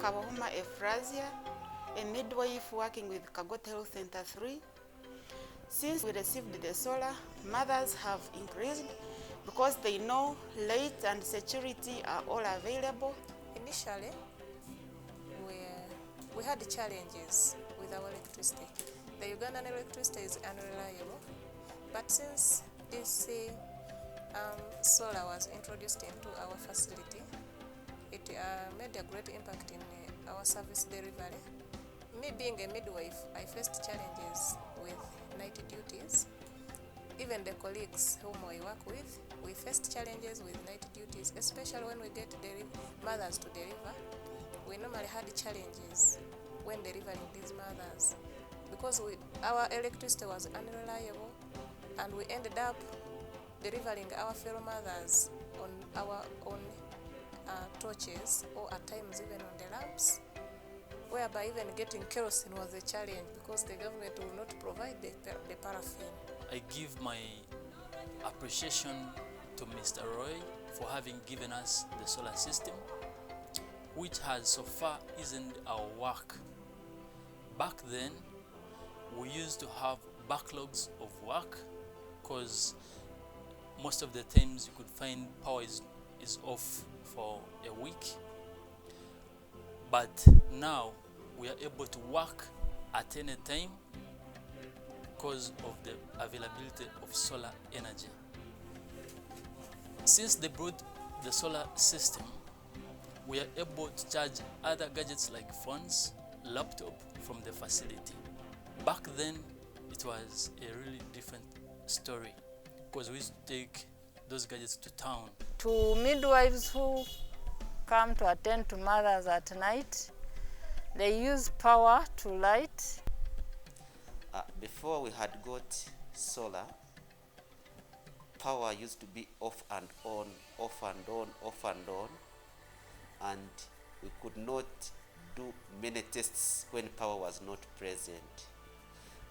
Kabahoma Ephrasia, a midwife working with Kagote Health Center 3. Since we received the solar, mothers have increased because they know light and security are all available. Initially, we had challenges with our electricity. The Ugandan electricity is unreliable, but since this solar was introduced into our facility, it made a great impact in our service delivery. Me being a midwife, I faced challenges with night duties. Even the colleagues whom we work with, we faced challenges with night duties, especially when we get mothers to deliver. We normally had challenges when delivering these mothers because our electricity was unreliable, and we ended up delivering our fellow mothers on our own torches, or at times even on the lamps, whereby even getting kerosene was a challenge because the government will not provide the paraffin. I give my appreciation to Mr. Roy for having given us the solar system, which has so far eased our work. Back then, we used to have backlogs of work because most of the times you could find power is off for a week. But now we are able to work at any time because of the availability of solar energy. Since they brought the solar system, we are able to charge other gadgets like phones, laptop from the facility. Back then, it was a really different story because we used to take those gadgets to town. To midwives who come to attend to mothers at night, they use power to light. Before we had got solar, power used to be off and on, off and on, off and on, and we could not do many tests when power was not present.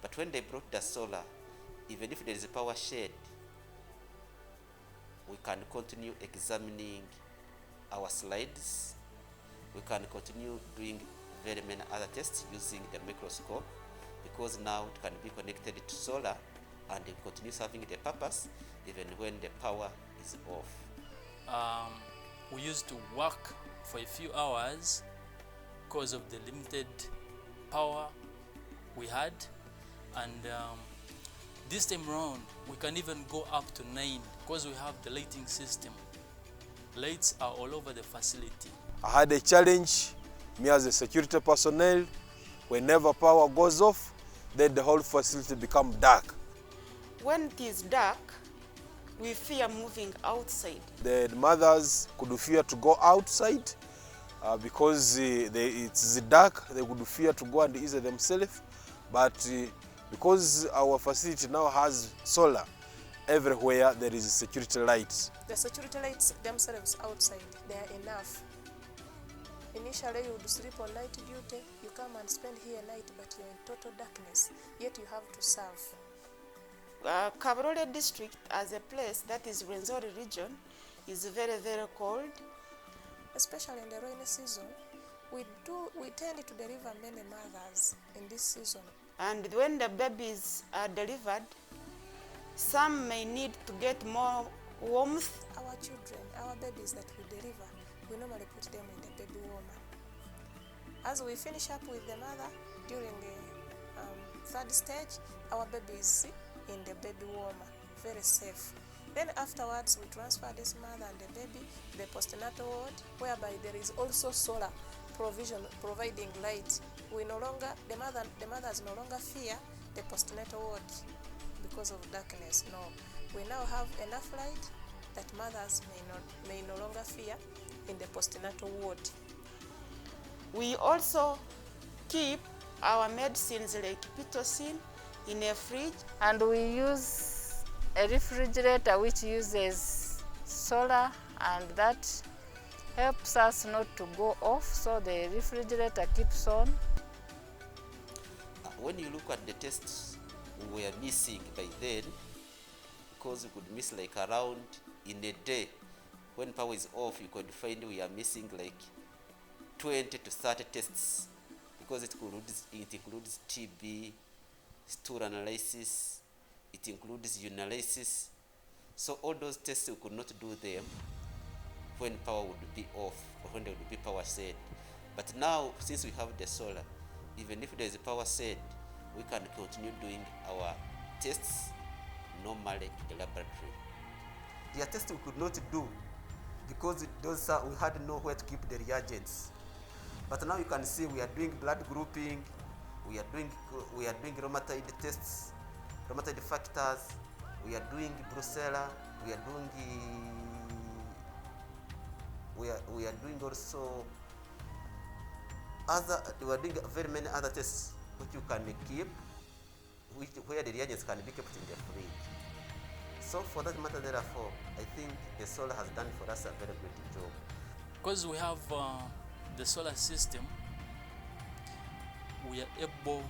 But when they brought the solar, even if there is a power shed, we can continue examining our slides. We can continue doing very many other tests using the microscope, because now it can be connected to solar and it continues serving the purpose even when the power is off. We used to work for a few hours because of the limited power we had, and this time around we can even go up to 9 because we have the lighting system. Lights are all over the facility. I had a challenge, me as a security personnel, whenever power goes off, then the whole facility becomes dark. When it is dark, we fear moving outside. The mothers could fear to go outside because it's dark. They would fear to go and ease themselves. But because our facility now has solar, everywhere there is security lights. The security lights themselves outside, they are enough. Initially, you would sleep on night duty, you come and spend here night, but you're in total darkness, yet you have to serve. Kabarole district as a place that is Rwenzori region is very, very cold. Especially in the rainy season, we tend to deliver many mothers in this season. And when the babies are delivered, some may need to get more warmth. Our children, our babies that we deliver, we normally put them in the baby warmer. As we finish up with the mother during the third stage, our baby is in the baby warmer, very safe. Then afterwards, we transfer this mother and the baby to the postnatal ward, whereby there is also solar provision providing light. The mothers no longer fear the postnatal ward because of darkness. No, we now have enough light that mothers may no longer fear in the postnatal ward. We also keep our medicines like pitocin in a fridge, and we use a refrigerator which uses solar, and that helps us not to go off, so the refrigerator keeps on. When you look at the tests we were missing by then, because we could miss like around in a day, when power is off, you could find we are missing like 20 to 30 tests, because it includes TB, stool analysis, it includes urinalysis. So all those tests we could not do them when power would be off or when there would be power saved. But now, since we have the solar, even if there is power saved, we can continue doing our tests normally in the laboratory. The tests we could not do because we had nowhere to keep the reagents. But now you can see we are doing blood grouping, we are doing rheumatoid tests, rheumatoid factors, we are doing brucella, we are doing also we are doing very many other tests which you can keep, where the reagents can be kept in the fridge. So for that matter, therefore, I think the solar has done for us a very good job. Because we have the solar system, we are able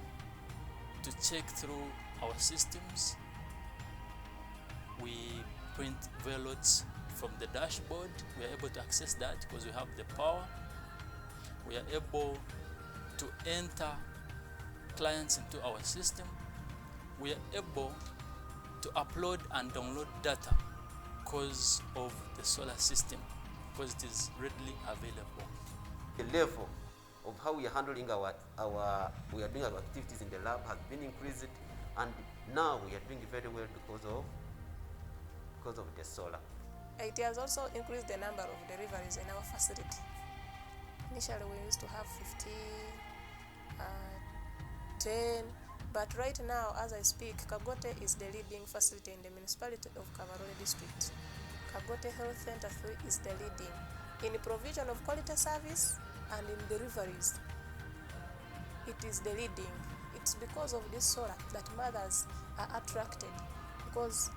to check through our systems. We print velots from the dashboard. We are able to access that because we have the power. We are able to enter clients into our system. We are able to upload and download data because of the solar system, because it is readily available. The level of how we are handling we are doing our activities in the lab has been increased, and now we are doing very well because of the solar. It has also increased the number of deliveries in our facility. Initially we used to have 50, 10, but right now as I speak, Kagote is the leading facility in the municipality of Kabarole district. Kagote Health Center 3 is the leading in provision of quality service and in deliveries. It is the leading. It's because of this solar that mothers are attracted, because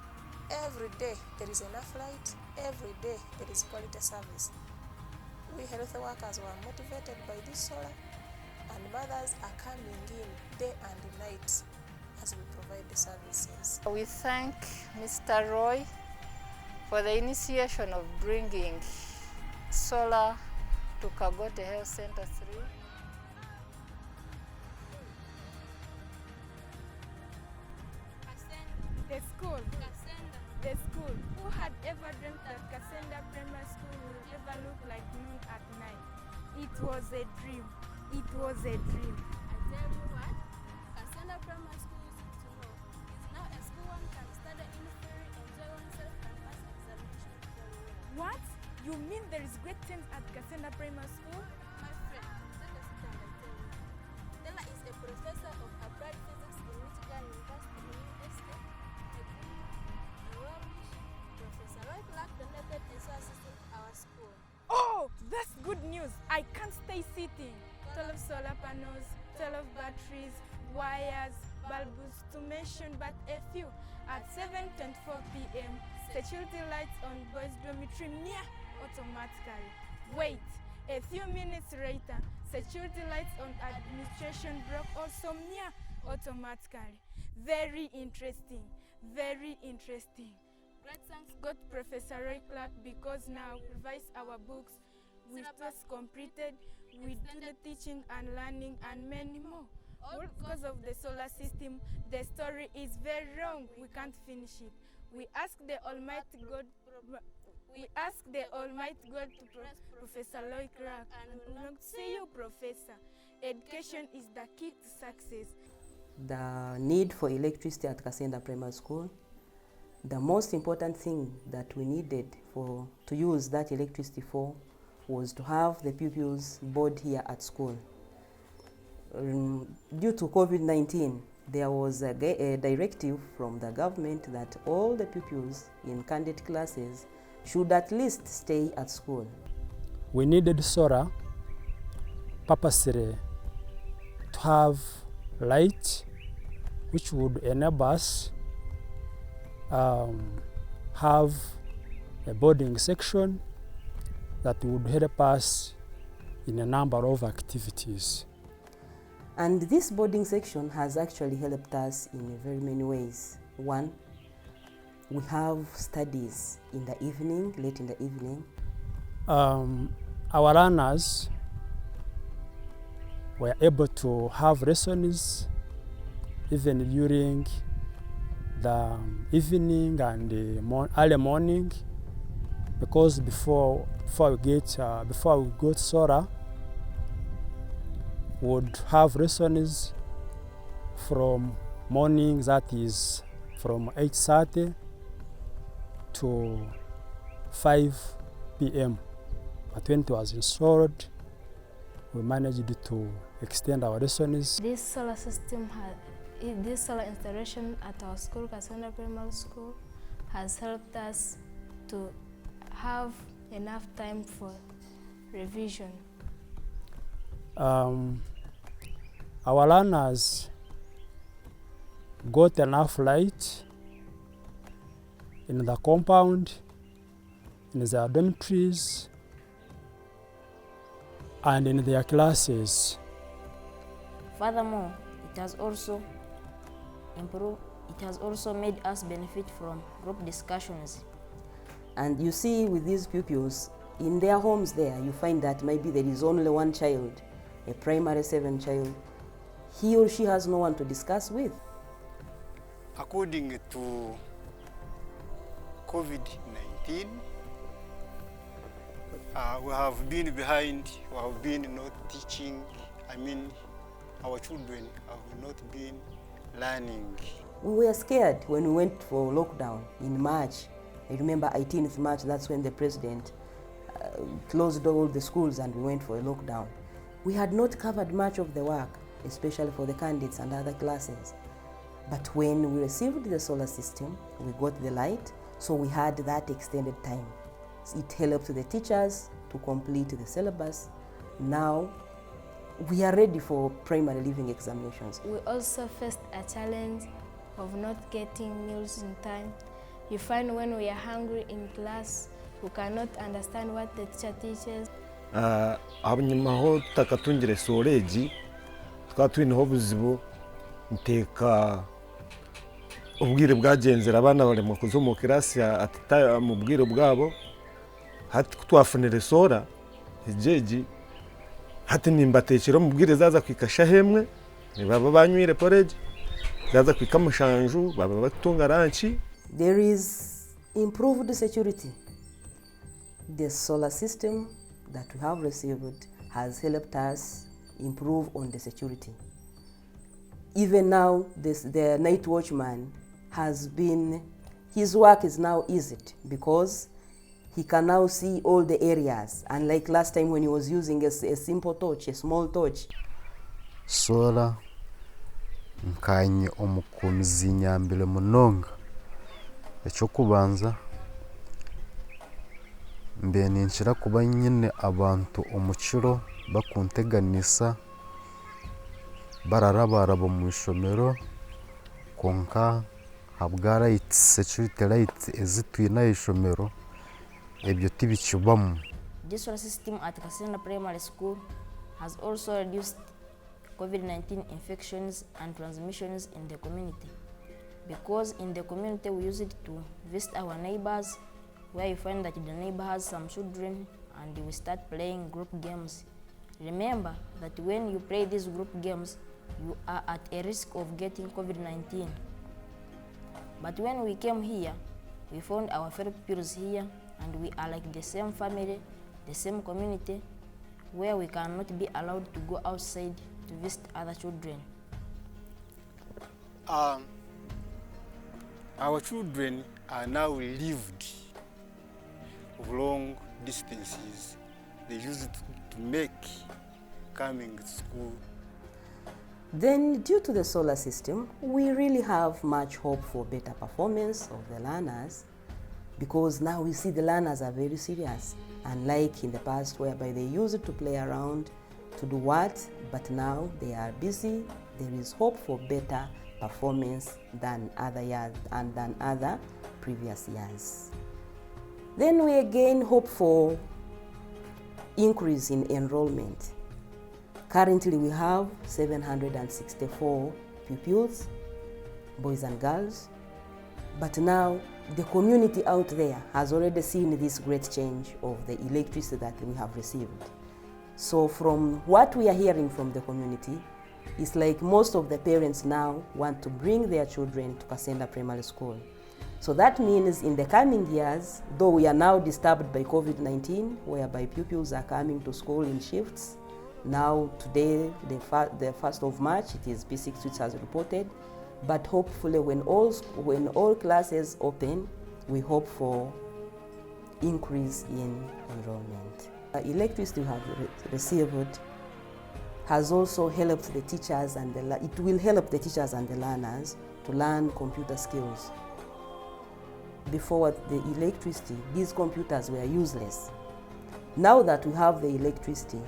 every day there is enough light, every day there is quality service. We health workers were motivated by this solar, and mothers are coming in day and night as we provide the services. We thank Mr. Roy for the initiation of bringing solar to Kagote Health Center 3. The school. The school. Who had ever dreamt that Kasenda Primary School will ever look like noon at night? It was a dream. It was a dream. I tell you what, Kasenda Primary School is now a school one can study in theory, enjoy oneself, and pass examinations very well. What? You mean there is great things at Kasenda Primary School? My friend, take a seat and I tell you. Stella is a professor of applied physics in Michigan University in USA. Professor Roy Clarke donated a solar system to our school. Oh, that's good news. I can't stay sitting. 12 solar panels, 12 batteries, wires, bulbs, to mention but a few. At 7:24 p.m., security lights on boys' dormitory near automatically. Wait, a few minutes later, security lights on administration block also near automatically. Very interesting, very interesting. Great thanks God Professor Roy Clarke, because now revise our books, with tests completed, we do the teaching and learning and many more. All because of the solar system. The story is very long, we can't finish it. We ask the Almighty God to Professor Roy Clarke, and we want to see you, Professor. Education is the key to success. The need for electricity at Kasenda Primary School. The most important thing that we needed to use that electricity for was to have the pupils board here at school. Due to COVID-19, there was a directive from the government that all the pupils in candidate classes should at least stay at school. We needed solar purposely to have light which would enable us have a boarding section that would help us in a number of activities. And this boarding section has actually helped us in very many ways. One, we have studies in the evening, late in the evening. Our learners were able to have lessons even during the evening and the early morning, because before we got solar, we would have lessons from morning, that is from 8:30 to 5 p.m. But when it was installed, we managed to extend our lessons. This solar system, this solar installation at our school, Kasenda Primary School, has helped us to have enough time for revision. Our learners got enough light in the compound, in their dormitories, and in their classes. Furthermore, it has also made us benefit from group discussions. And you see with these pupils, in their homes there, you find that maybe there is only one child, a primary 7 child. He or she has no one to discuss with. According to COVID-19, we have been behind, we have been not teaching, our children have not been learning. We were scared when we went for lockdown in March. I remember 18th March, that's when the president closed all the schools and we went for a lockdown. We had not covered much of the work, especially for the candidates and other classes. But when we received the solar system, we got the light, so we had that extended time. It helped the teachers to complete the syllabus. Now, we are ready for primary leaving examinations. We also faced a challenge of not getting meals in time. You find when we are hungry in class, we cannot understand what the teacher teaches. Abanyamaho takatungire storage, twatwinaho buzibu nteka ubwire bwagenzera abana bari mu kuzo kirasi atita mu bwire bwabo hati twafunire sora ijeji hati nimbatekero mu bwire zaza kwikasha hemwe baba banywire porridge zaza kwikamushanju baba batunga ranchi. There is improved security. The solar system that we have received has helped us improve on the security. Even now, the night watchman his work is now eased because he can now see all the areas, unlike last time when he was using a simple torch, a small torch. Solar nkanye omukomizi nyambile munonga ekyo kubanza mbe ninshira kuba nyine abantu omukiro bakunteganisa bararabarabo mu ishomero konka habwa light, security light ezitwina ishomero ebyo tibikibamu. This solar system at Kasenda Primary School has also reduced COVID-19 infections and transmissions in the community. Because in the community we use it to visit our neighbors, where you find that the neighbor has some children and we start playing group games. Remember that when you play these group games, you are at a risk of getting COVID-19. But when we came here, we found our fellow pupils here and we are like the same family, the same community, where we cannot be allowed to go outside to visit other children. Our children are now relieved of long distances they used to make coming to school. Then, due to the solar system, we really have much hope for better performance of the learners, because now we see the learners are very serious, unlike in the past whereby they used to play around to do what, but now they are busy. There is hope for better performance than other years and than other previous years. Then we again hope for increase in enrollment. Currently we have 764 pupils, boys and girls, but now the community out there has already seen this great change of the electricity that we have received. So from what we are hearing from the community, it's like most of the parents now want to bring their children to Kasenda Primary School. So that means in the coming years, though we are now disturbed by COVID-19, whereby pupils are coming to school in shifts, now today, the 1st of March, it is P6 which has reported, but hopefully when all classes open, we hope for increase in enrollment. The electricity we have received has also helped the teachers and it will help the teachers and the learners to learn computer skills. Before the electricity, these computers were useless. Now that we have the electricity,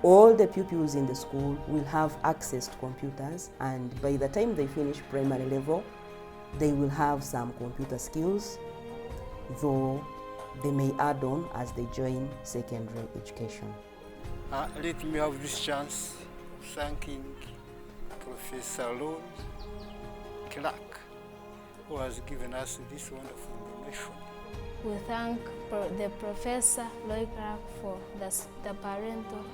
all the pupils in the school will have access to computers, and by the time they finish primary level, they will have some computer skills, though they may add on as they join secondary education. Let me have this chance of thanking Professor Roy Clarke, who has given us this wonderful information. We thank the Professor Roy Clarke for the parental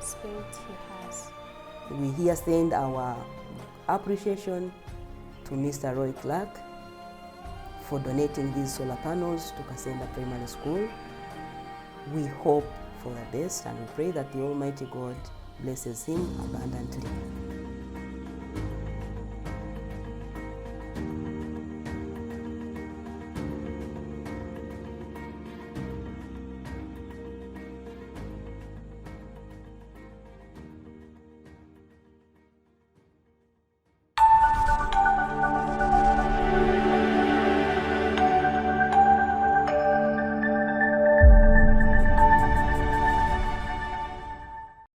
spirit he has. We here send our appreciation to Mr. Roy Clarke for donating these solar panels to Kasenda Primary School. We hope for the best and we pray that the Almighty God blesses him abundantly.